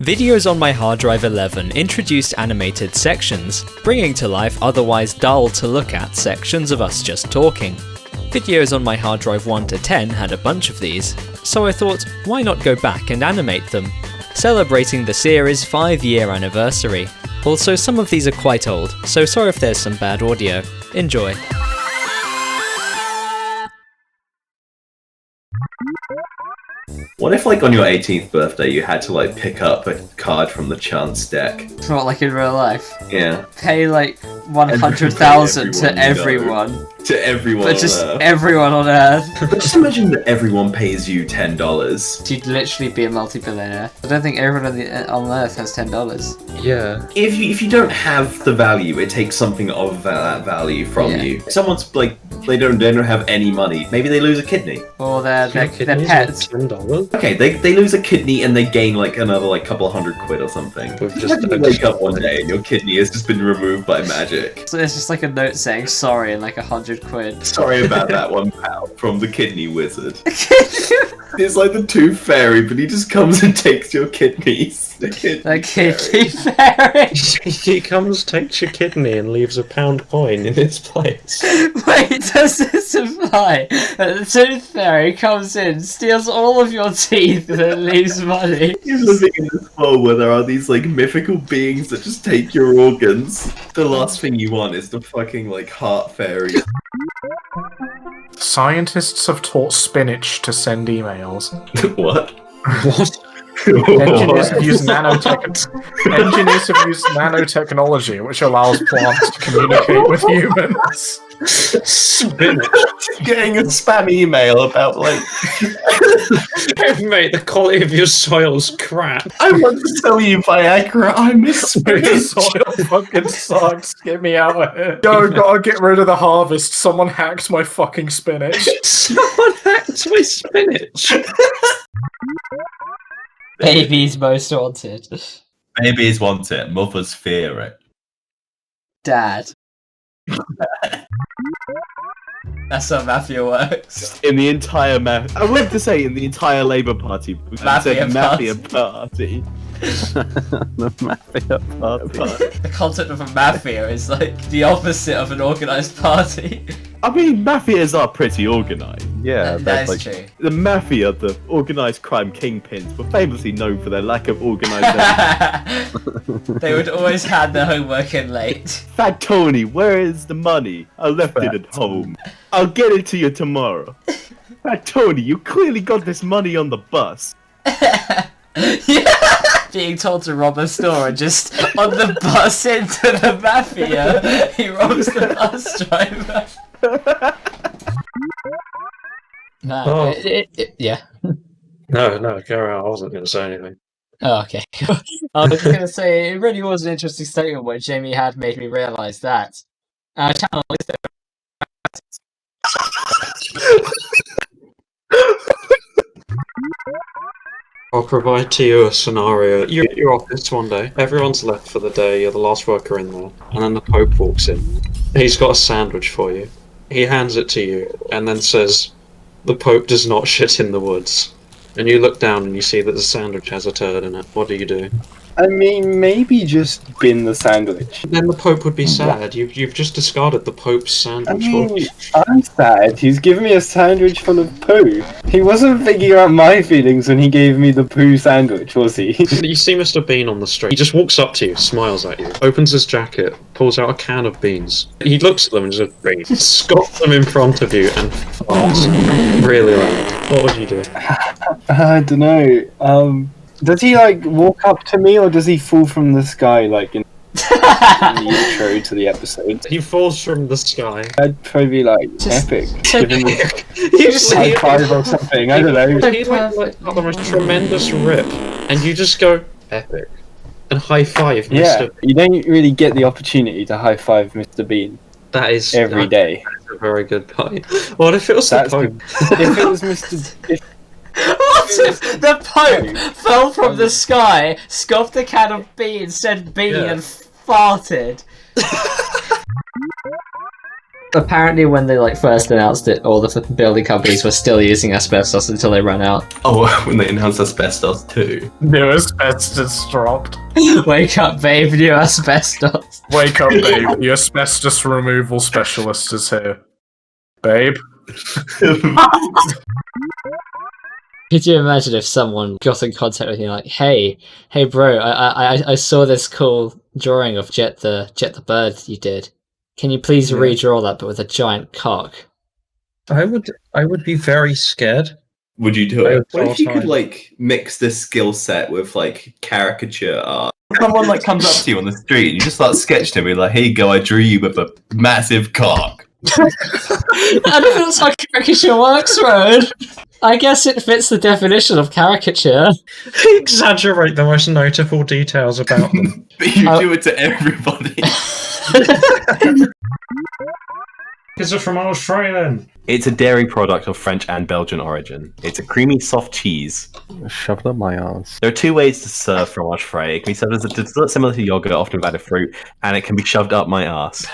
Videos on my hard drive 11 introduced animated sections, bringing to life otherwise dull to look at sections of us just talking. Videos on my hard drive 1 to 10 had a bunch of these, so I thought, why not go back and animate them? Celebrating the series' 5-year anniversary. Also, some of these are quite old, so sorry if there's some bad audio. Enjoy. What if, like, on your 18th birthday you had to, like, pick up a card from the chance deck? Not like in real life. Yeah. Pay like 100,000 to everyone. To everyone But just on Earth. everyone on Earth. But just imagine that everyone pays you $10. You'd literally be a multi-billionaire. I don't think everyone on Earth has $10. Yeah. If you don't have the value, it takes something of that value from you. Someone's like, they don't have any money. Maybe they lose a kidney. Or their pets. $10. Okay, they lose a kidney and they gain like another like couple $100 or something. With Just just you wake up one day and your kidney has just been removed by magic. So it's just like a note saying sorry and like £100. Sorry about that one, pal. From the kidney wizard. It's like the tooth fairy, but he just comes and takes your kidneys. The kidney fairy. He comes, takes your kidney, and leaves a £1 coin in its place. Wait, does this imply that the tooth fairy comes in, steals all of your teeth, and then leaves money? You're living in this world where there are these like mythical beings that just take your organs. The last thing you want is the fucking like heart fairy. Scientists have taught Spinach to send emails. What? What? Engineers have used nanotechnology, which allows plants to communicate with humans. Spinach. Getting a spam email about like Mate, the quality of your soil's crap. I want to sell you Viagra, I miss This spinach. soil fucking sucks. Get me out of here. Yo, gotta get rid of the harvest. Someone hacked my fucking spinach. Someone hacked my spinach. Babies most wanted. Babies want it, mothers fear it. Dad. That's how Mafia works. In the entire I would like to say in the entire Labour Party. Mafia Mafia Party. The Mafia Party. The concept of a mafia is like the opposite of an organised party. I mean, mafias are pretty organised. Yeah, That that's is like true. The mafia, the organised crime kingpins, were famously known for their lack of organisation. They would always hand their homework in late. Fat Tony, where is the money? I left it at home. I'll get it to you tomorrow. Fat Tony, you clearly got this money on the bus. Being told to rob a store and just on the bus into the mafia, he robs the bus driver. Oh. Yeah. No, go on. I wasn't going to say anything. Oh, okay. I was going to say, it really was an interesting statement where Jamie had made me realise that our channel is I'll provide to you a scenario. You're at your office one day, everyone's left for the day, you're the last worker in there, and then the Pope walks in. He's got a sandwich for you. He hands it to you, and then says, "The Pope does not shit in the woods." And you look down and you see that the sandwich has a turd in it. What do you do? I mean, maybe just bin the sandwich. Then the Pope would be sad. You've just discarded the Pope's sandwich. I mean, I'm sad. He's given me a sandwich full of poo. He wasn't thinking about my feelings when he gave me the poo sandwich, was he? You see Mr. Bean on the street. He just walks up to you, smiles at you, opens his jacket, pulls out a can of beans. He looks at them and just scoffs them in front of you and farts really loud. What would you do? I don't know. Does he like walk up to me, or does he fall from the sky like in the intro to the episode? He falls from the sky. I'd probably be like epic. Give him a You just high five or something. I don't know. He got the most tremendous rip, and you just go epic and high five, Mr. Yeah, you don't really get the opportunity to high five Mr. Bean That is every day. That's a very good point. What if it was the Pope? If it was Mr. What if the Pope fell from the sky, scoffed a can of beans, said bean, Yeah. and farted? Apparently, when they first announced it, all the building companies were still using asbestos until they ran out. Oh, when they announced asbestos too. New asbestos dropped. Wake up, babe, new asbestos. Wake up, babe. The asbestos removal specialist is here. Babe. Could you imagine if someone got in contact with you like, hey bro, I saw this cool drawing of Jet the bird you did. Can you please redraw that but with a giant cock? I would be very scared. Would you do it? What What if you could mix this skill set with caricature art? Someone comes up to you on the street and you just start sketching him and be like, here you go, I drew you with a massive cock. I don't think that's how caricature works, Rowan. I guess it fits the definition of caricature. Exaggerate the most notable details about them. But you do it to everybody. It's a Fromage Frais then. It's a dairy product of French and Belgian origin. It's a creamy, soft cheese. Shoved up my ass. There are two ways to serve Fromage Frais. It can be served as a dessert similar to yogurt, often with added fruit, and it can be shoved up my ass.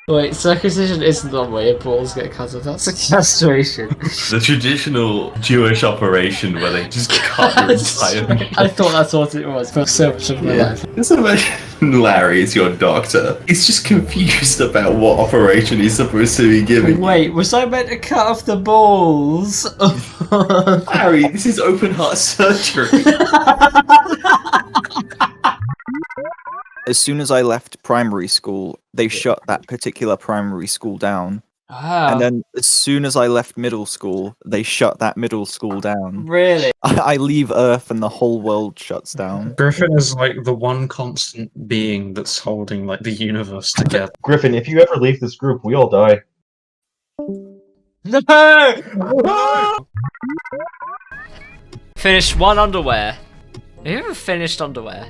Wait, circumcision isn't the way balls get cut off, that's a castration. The traditional Jewish operation where they just cut your entire... I thought that's what it was for so much of my life. Just imagine Larry is your doctor. He's just confused about what operation he's supposed to be giving. Wait, was I meant to cut off the balls? Larry, this is open heart surgery. As soon as I left primary school, they shut that particular primary school down. Wow. And then as soon as I left middle school, they shut that middle school down. Really? I leave Earth and the whole world shuts down. Griffin is the one constant being that's holding the universe together. Griffin, if you ever leave this group, we all die. No! Finished one underwear. Have you ever finished underwear?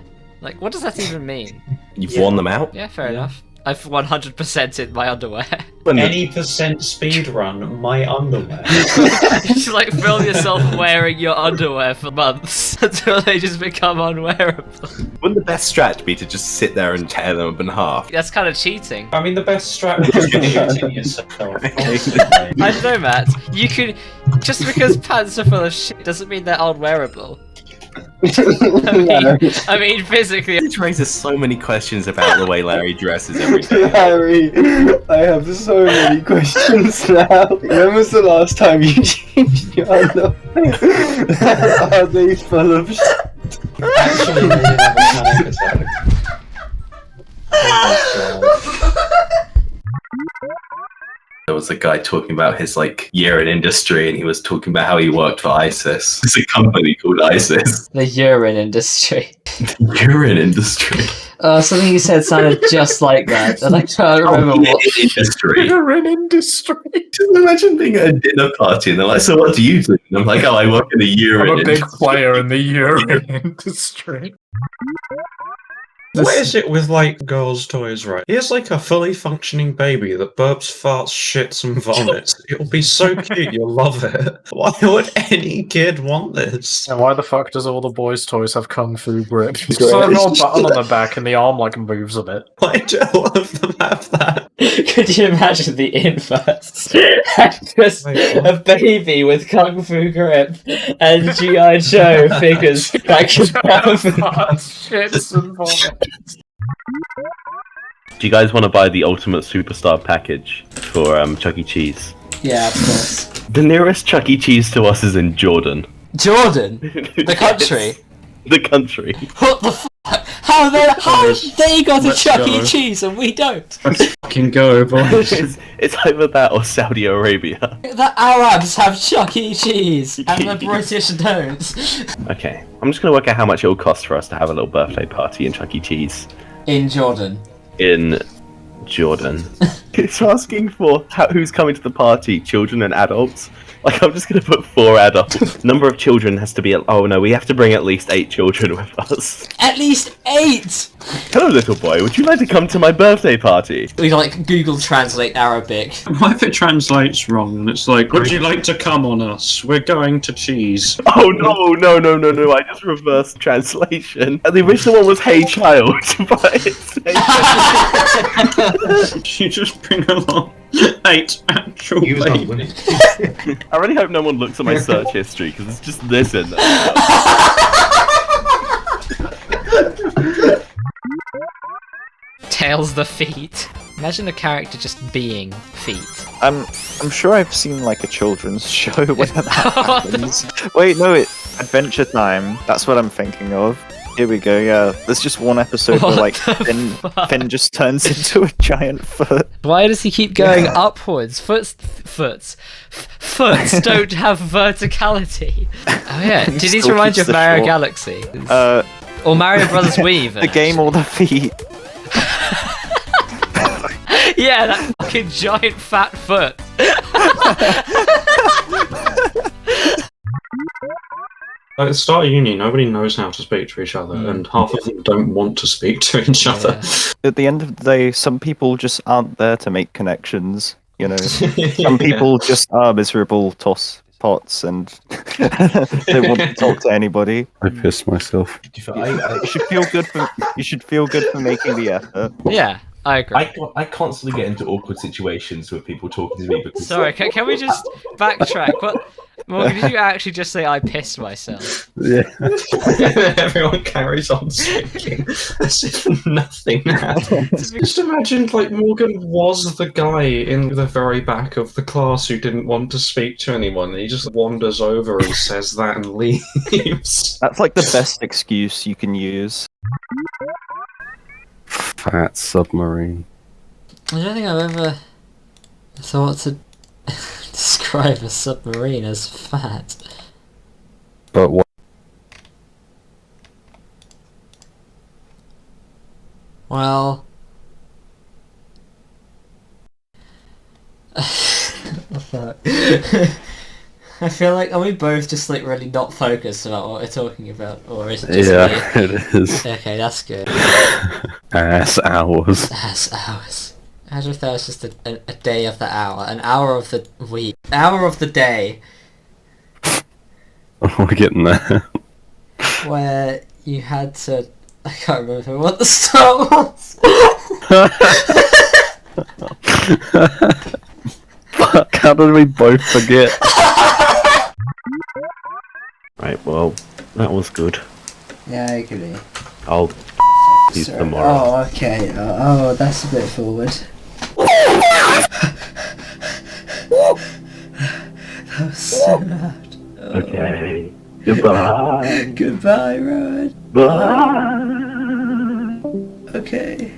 What does that even mean? You've worn them out? Yeah, fair enough. I've 100%ed my underwear. Any percent speed run, my underwear. Just film yourself wearing your underwear for months until they just become unwearable. Wouldn't the best strat be to just sit there and tear them up in half? That's kind of cheating. I mean, the best strat is shooting yourself. I don't know, Matt. You could... Just because pants are full of shit doesn't mean they're unwearable. I mean, physically. This raises so many questions about the way Larry dresses every day. Larry, I have so many questions now. When was the last time you changed your underwear? Are they full of shit? Actually, we didn't have a panic attack. Oh my God. There was a guy talking about his Urine Industry, and he was talking about how he worked for ISIS. It's a company called ISIS. The Urine Industry. Urine Industry. Something you said sounded just like that, and I can't remember what. Industry. Urine Industry. Just imagine being at a dinner party, and they're like, "So what do you do?" And I'm like, "Oh, I work in the urine I'm a big industry." player in the urine industry. What is it with girls' toys, right? Here's a fully functioning baby that burps, farts, shits, and vomits. It'll be so cute, you'll love it. Why would any kid want this? And why the fuck does all the boys' toys have kung fu grip? It's got a little button on the back and the arm moves a bit. Why do all of them have that? Could you imagine the inverse? Just a baby with kung fu grip and G.I. Joe figures that can Shits and vomit. Do you guys want to buy the Ultimate Superstar package for Chuck E. Cheese? Yeah, of course. The nearest Chuck E. Cheese to us is in Jordan. Jordan? The country? Yes, the country. What the fuck? How they got a Chuck E. Cheese and we don't? Let's fucking go, boys. It's either that or Saudi Arabia. The Arabs have Chuck E. Cheese and the British don't. Okay, I'm just going to work out how much it will cost for us to have a little birthday party in Chuck E. Cheese. In Jordan. In Jordan. It's asking for who's coming to the party, children and adults. Like, I'm just gonna put 4 adults. Number of children has to be. Oh no, we have to bring at least 8 children with us. At least 8! Hello, little boy. Would you like to come to my birthday party? We like Google Translate Arabic. What if it translates wrong and it's like, would you like to come on us? We're going to cheese. Oh no. I just reversed translation. And the original one was "Hey child," but it's You just bring along 8 actual babies. I really hope no one looks at my search history because it's just this in there. Tails the feet. Imagine a character just being feet. I'm sure I've seen like a children's show where that happens. Wait, no, Adventure Time. That's what I'm thinking of. Here we go, yeah. There's just one episode where like Finn just turns into a giant foot. Why does he keep going upwards? Foots don't have verticality. Oh yeah, did these Still remind you of keeps the Mario short. Galaxy? Or Mario Brothers Wii even? The game or the feet. Yeah, that fucking giant fat foot. At the start of uni, nobody knows how to speak to each other, and half of them don't want to speak to each other. At the end of the day, some people just aren't there to make connections. You know, some people just are miserable pots and they want to talk to anybody. I pissed myself. You should feel good for making the effort. Yeah, I agree. I constantly get into awkward situations with people talking to me because. Sorry, can we just backtrack? What? Morgan, did you actually just say I pissed myself? Yeah. Everyone carries on speaking as if nothing happened. Just imagine, like, Morgan was the guy in the very back of the class who didn't want to speak to anyone, and he just wanders over and says that and leaves. That's like the best excuse you can use. Fat submarine. I don't think I've ever thought to describe a submarine as fat. But what? Well, fuck. I feel like, are we both just like really not focused about what we're talking about, or is it just Yeah, me? it is. Okay, that's good. Ass hours. Ass hours. Imagine if that was just a day of the hour, an hour of the week, hour of the day, Oh, we're getting there. where you had to. I can't remember what the start was. Fuck, how did we both forget? Right, well, that was good. Yeah, I agree. I'll see you tomorrow. Oh, okay. Oh, that's a bit forward. That was so loud. Okay. Goodbye. Goodbye, Rowan. Bye. Okay.